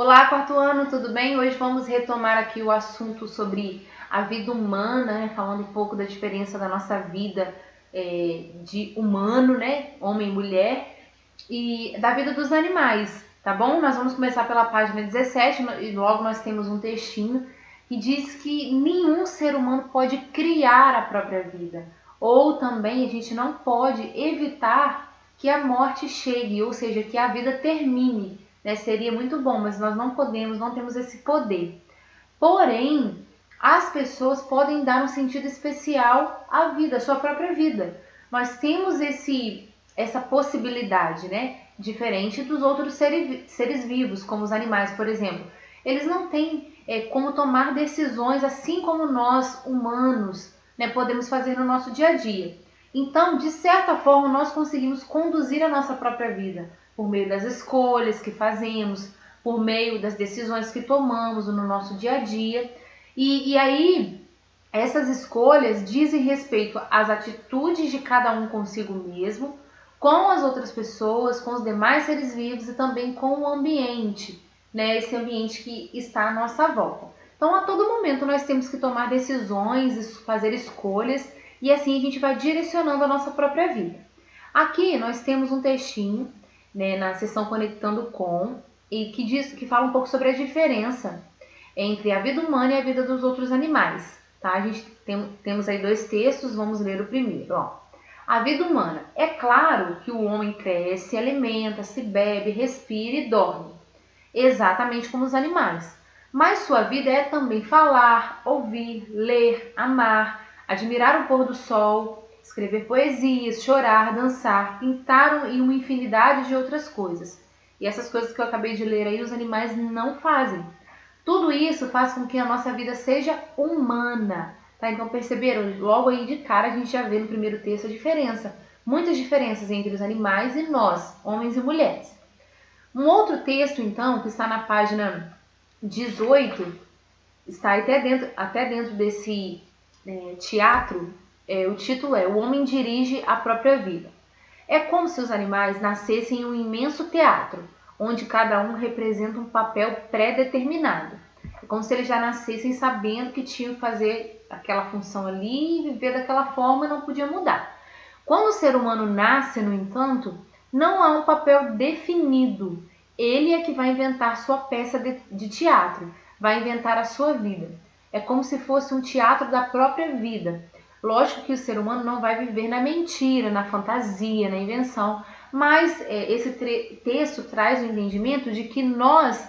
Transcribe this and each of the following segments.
Olá, quarto ano, tudo bem? Hoje vamos retomar aqui o assunto sobre a vida humana, né? Falando um pouco da diferença da nossa vida de humano, né? Homem e mulher, e da vida dos animais, tá bom? Nós vamos começar pela página 17 e logo nós temos um textinho que diz que nenhum ser humano pode criar a própria vida, ou também a gente não pode evitar que a morte chegue, ou seja, que a vida termine, né? Seria muito bom, mas nós não podemos, não temos esse poder. Porém, as pessoas podem dar um sentido especial à vida, à sua própria vida. Nós temos essa possibilidade, né? Diferente dos outros seres vivos, como os animais, por exemplo. Eles não têm como tomar decisões assim como nós, humanos, né, podemos fazer no nosso dia a dia. Então, de certa forma, nós conseguimos conduzir a nossa própria vida por meio das escolhas que fazemos, por meio das decisões que tomamos no nosso dia a dia. E aí, essas escolhas dizem respeito às atitudes de cada um consigo mesmo, com as outras pessoas, com os demais seres vivos e também com o ambiente, né? Esse ambiente que está à nossa volta. Então, a todo momento, nós temos que tomar decisões, fazer escolhas, e assim a gente vai direcionando a nossa própria vida. Aqui nós temos um textinho, né, na seção Conectando Com, e que fala um pouco sobre a diferença entre a vida humana e a vida dos outros animais. Tá? A gente temos aí dois textos, vamos ler o primeiro. Ó. A vida humana. É claro que o homem cresce, alimenta, se bebe, respira e dorme, exatamente como os animais. Mas sua vida é também falar, ouvir, ler, amar, admirar o pôr do sol, escrever poesias, chorar, dançar, pintar e uma infinidade de outras coisas. E essas coisas que eu acabei de ler aí, os animais não fazem. Tudo isso faz com que a nossa vida seja humana. Tá? Então perceberam? Logo aí de cara a gente já vê no primeiro texto a diferença. Muitas diferenças entre os animais e nós, homens e mulheres. Um outro texto, então, que está na página 18, está até dentro desse teatro, o título é O Homem Dirige a Própria Vida. É como se os animais nascessem em um imenso teatro, onde cada um representa um papel pré-determinado. É como se eles já nascessem sabendo que tinham que fazer aquela função ali e viver daquela forma e não podia mudar. Quando o ser humano nasce, no entanto, não há um papel definido. Ele é que vai inventar sua peça de teatro, vai inventar a sua vida. É como se fosse um teatro da própria vida. Lógico que o ser humano não vai viver na mentira, na fantasia, na invenção, mas esse texto traz o entendimento de que nós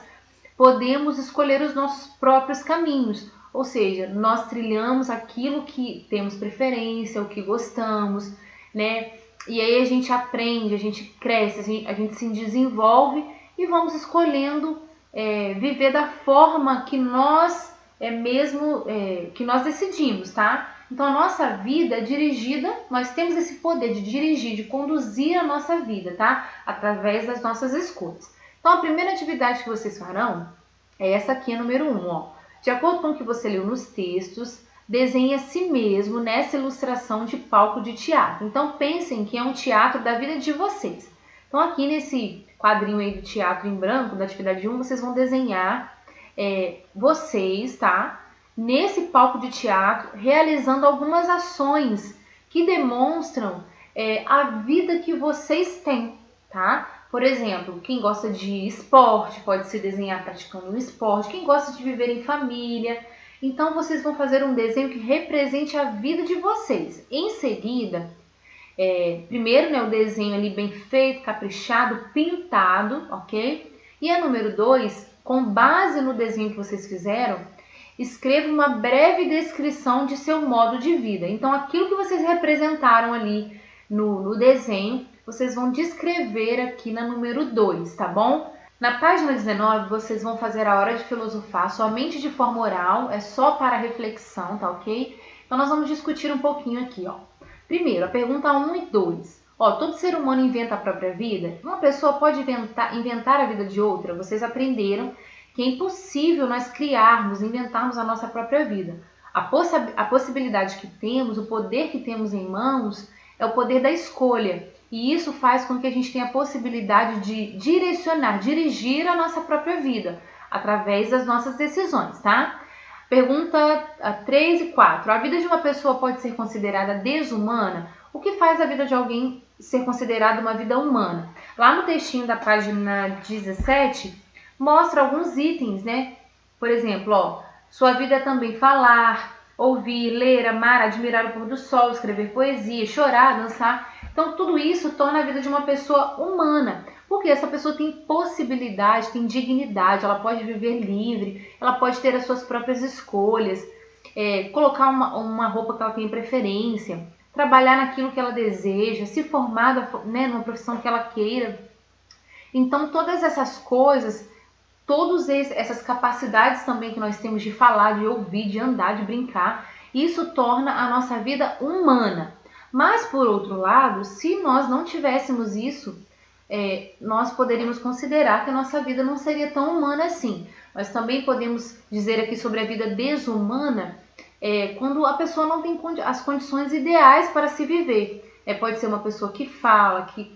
podemos escolher os nossos próprios caminhos, ou seja, nós trilhamos aquilo que temos preferência, o que gostamos, né? E aí a gente aprende, a gente cresce, a gente se desenvolve e vamos escolhendo viver da forma que nós que nós decidimos, tá? Então a nossa vida é dirigida, nós temos esse poder de dirigir, de conduzir a nossa vida, tá? Através das nossas escolhas. Então a primeira atividade que vocês farão é essa aqui, a número 1, ó. De acordo com o que você leu nos textos, desenhe a si mesmo nessa ilustração de palco de teatro. Então pensem que é um teatro da vida de vocês. Então aqui nesse quadrinho aí do teatro em branco, da atividade 1, vocês vão desenhar vocês, tá? Nesse palco de teatro, realizando algumas ações que demonstram a vida que vocês têm, tá? Por exemplo, quem gosta de esporte pode se desenhar praticando um esporte, quem gosta de viver em família. Então, vocês vão fazer um desenho que represente a vida de vocês. Em seguida, primeiro, né, o desenho ali bem feito, caprichado, pintado, ok? E a número 2, com base no desenho que vocês fizeram, escreva uma breve descrição de seu modo de vida. Então, aquilo que vocês representaram ali no desenho, vocês vão descrever aqui na número 2, tá bom? Na página 19, vocês vão fazer a hora de filosofar somente de forma oral, é só para reflexão, tá ok? Então, nós vamos discutir um pouquinho aqui, ó. Primeiro, a pergunta 1 e 2. Ó, todo ser humano inventa a própria vida? Uma pessoa pode inventar a vida de outra? Vocês aprenderam que é impossível nós criarmos, inventarmos a nossa própria vida. A possibilidade que temos, o poder que temos em mãos, é o poder da escolha. E isso faz com que a gente tenha a possibilidade de direcionar, dirigir a nossa própria vida, através das nossas decisões, tá? Pergunta 3 e 4. A vida de uma pessoa pode ser considerada desumana? O que faz a vida de alguém ser considerada uma vida humana? Lá no textinho da página 17, mostra alguns itens, né? Por exemplo, ó, sua vida é também falar, ouvir, ler, amar, admirar o pôr do sol, escrever poesia, chorar, dançar. Então, tudo isso torna a vida de uma pessoa humana, porque essa pessoa tem possibilidade, tem dignidade, ela pode viver livre, ela pode ter as suas próprias escolhas, colocar uma roupa que ela tem preferência, trabalhar naquilo que ela deseja, se formar, né, numa profissão que ela queira. Então, todas essas coisas, todas essas capacidades também que nós temos de falar, de ouvir, de andar, de brincar, isso torna a nossa vida humana. Mas, por outro lado, se nós não tivéssemos isso, nós poderíamos considerar que a nossa vida não seria tão humana assim. Nós também podemos dizer aqui sobre a vida desumana, quando a pessoa não tem as condições ideais para se viver. Pode ser uma pessoa que fala, que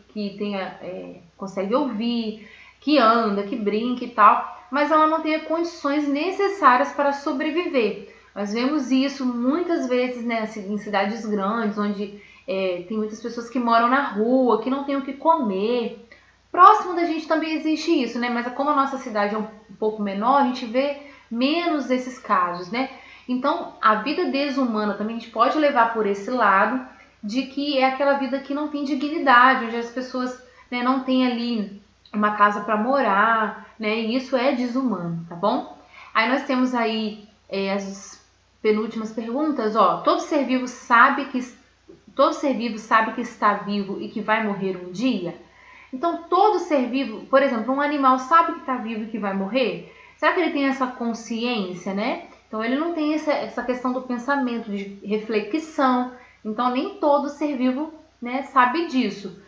consegue ouvir, que anda, que brinca e tal, mas ela não tem as condições necessárias para sobreviver. Nós vemos isso muitas vezes, né, em cidades grandes, onde tem muitas pessoas que moram na rua, que não têm o que comer. Próximo da gente também existe isso, né? Mas como a nossa cidade é um pouco menor, a gente vê menos esses casos, né? Então, a vida desumana também a gente pode levar por esse lado, de que é aquela vida que não tem dignidade, onde as pessoas, né, não têm ali uma casa para morar, né? E isso é desumano, tá bom? Aí nós temos aí as penúltimas perguntas, ó. Todo ser vivo sabe que está vivo e que vai morrer um dia? Então, todo ser vivo, por exemplo, um animal sabe que está vivo e que vai morrer? Será que ele tem essa consciência, né? Então, ele não tem essa questão do pensamento, de reflexão. Então, nem todo ser vivo, né, sabe disso.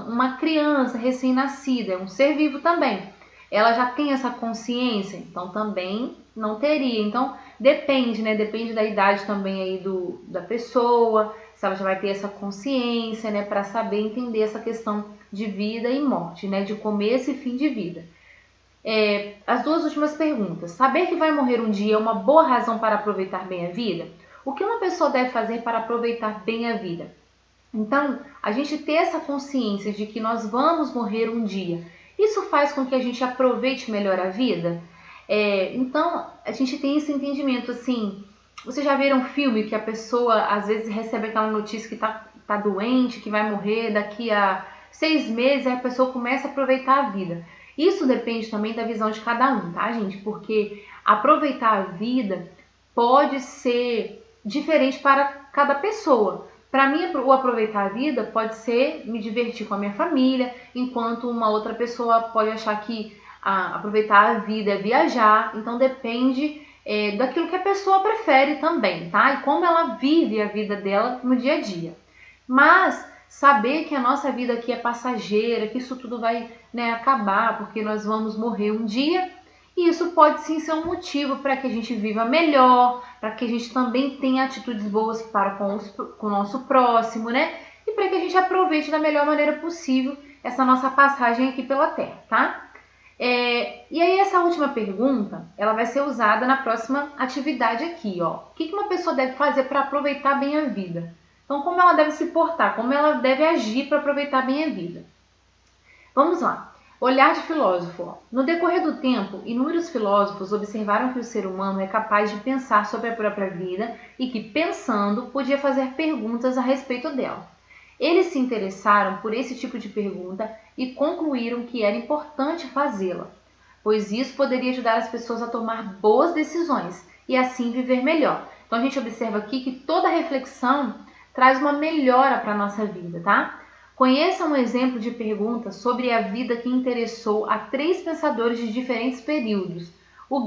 Uma criança recém-nascida é um ser vivo também. Ela já tem essa consciência? Então, também não teria. Então, depende, né? Depende da idade também aí da pessoa, se ela já vai ter essa consciência, né, para saber entender essa questão de vida e morte, né, de começo e fim de vida. As duas últimas perguntas. Saber que vai morrer um dia é uma boa razão para aproveitar bem a vida? O que uma pessoa deve fazer para aproveitar bem a vida? Então, a gente ter essa consciência de que nós vamos morrer um dia, isso faz com que a gente aproveite melhor a vida? Então, a gente tem esse entendimento assim. Vocês já viram um filme que a pessoa às vezes recebe aquela notícia que tá doente, que vai morrer daqui a 6 meses, aí a pessoa começa a aproveitar a vida. Isso depende também da visão de cada um, tá, gente? Porque aproveitar a vida pode ser diferente para cada pessoa. Para mim, o aproveitar a vida pode ser me divertir com a minha família, enquanto uma outra pessoa pode achar que aproveitar a vida é viajar. Então depende daquilo que a pessoa prefere também, tá? E como ela vive a vida dela no dia a dia. Mas saber que a nossa vida aqui é passageira, que isso tudo vai, né, acabar, porque nós vamos morrer um dia, e isso pode sim ser um motivo para que a gente viva melhor, para que a gente também tenha atitudes boas para com o nosso próximo, né? E para que a gente aproveite da melhor maneira possível essa nossa passagem aqui pela Terra, tá? E aí essa última pergunta, ela vai ser usada na próxima atividade aqui, ó. O que uma pessoa deve fazer para aproveitar bem a vida? Então, como ela deve se portar, como ela deve agir para aproveitar bem a vida? Vamos lá. Olhar de filósofo. Ó. No decorrer do tempo, inúmeros filósofos observaram que o ser humano é capaz de pensar sobre a própria vida e que, pensando, podia fazer perguntas a respeito dela. Eles se interessaram por esse tipo de pergunta e concluíram que era importante fazê-la, pois isso poderia ajudar as pessoas a tomar boas decisões e assim viver melhor. Então a gente observa aqui que toda reflexão traz uma melhora para a nossa vida, tá? Conheça um exemplo de pergunta sobre a vida que interessou a 3 pensadores de diferentes períodos: o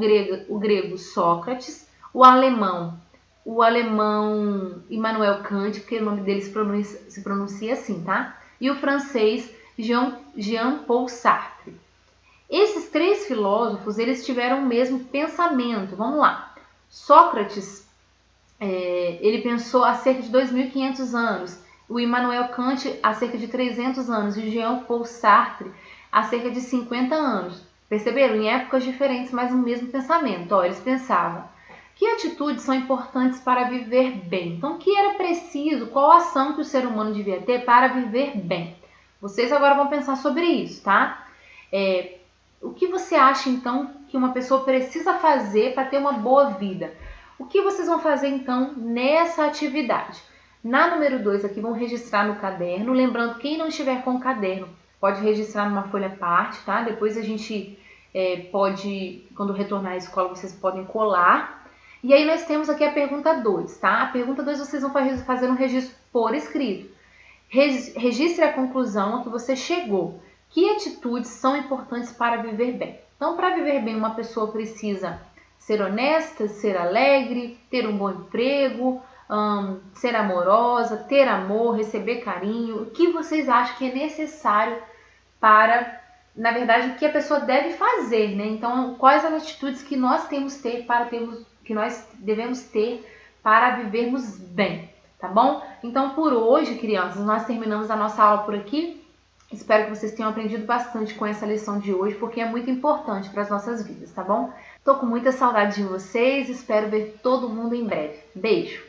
grego Sócrates, o alemão Immanuel Kant, porque o nome dele se pronuncia assim, tá? E o francês Jean-Paul Sartre. Esses 3 filósofos, eles tiveram o mesmo pensamento. Vamos lá. Sócrates, ele pensou há cerca de 2.500 anos. O Immanuel Kant há cerca de 300 anos. E o Jean-Paul Sartre há cerca de 50 anos. Perceberam? Em épocas diferentes, mas o mesmo pensamento. Ó, eles pensavam: que atitudes são importantes para viver bem? Então, o que era preciso? Qual ação que o ser humano devia ter para viver bem? Vocês agora vão pensar sobre isso, tá? O que você acha, então, que uma pessoa precisa fazer para ter uma boa vida? O que vocês vão fazer, então, nessa atividade? Na número 2 aqui, vão registrar no caderno. Lembrando, quem não estiver com o caderno, pode registrar numa folha à parte, tá? Depois a gente pode, quando retornar à escola, vocês podem colar. E aí nós temos aqui a pergunta 2, tá? A pergunta 2 vocês vão fazer um registro por escrito. Registre a conclusão a que você chegou. Que atitudes são importantes para viver bem? Então, para viver bem, uma pessoa precisa ser honesta, ser alegre, ter um bom emprego, ser amorosa, ter amor, receber carinho. O que vocês acham que é necessário para, na verdade, o que a pessoa deve fazer, né? Então, quais as atitudes que nós que nós devemos ter para vivermos bem, tá bom? Então, por hoje, crianças, nós terminamos a nossa aula por aqui. Espero que vocês tenham aprendido bastante com essa lição de hoje, porque é muito importante para as nossas vidas, tá bom? Tô com muita saudade de vocês, espero ver todo mundo em breve. Beijo!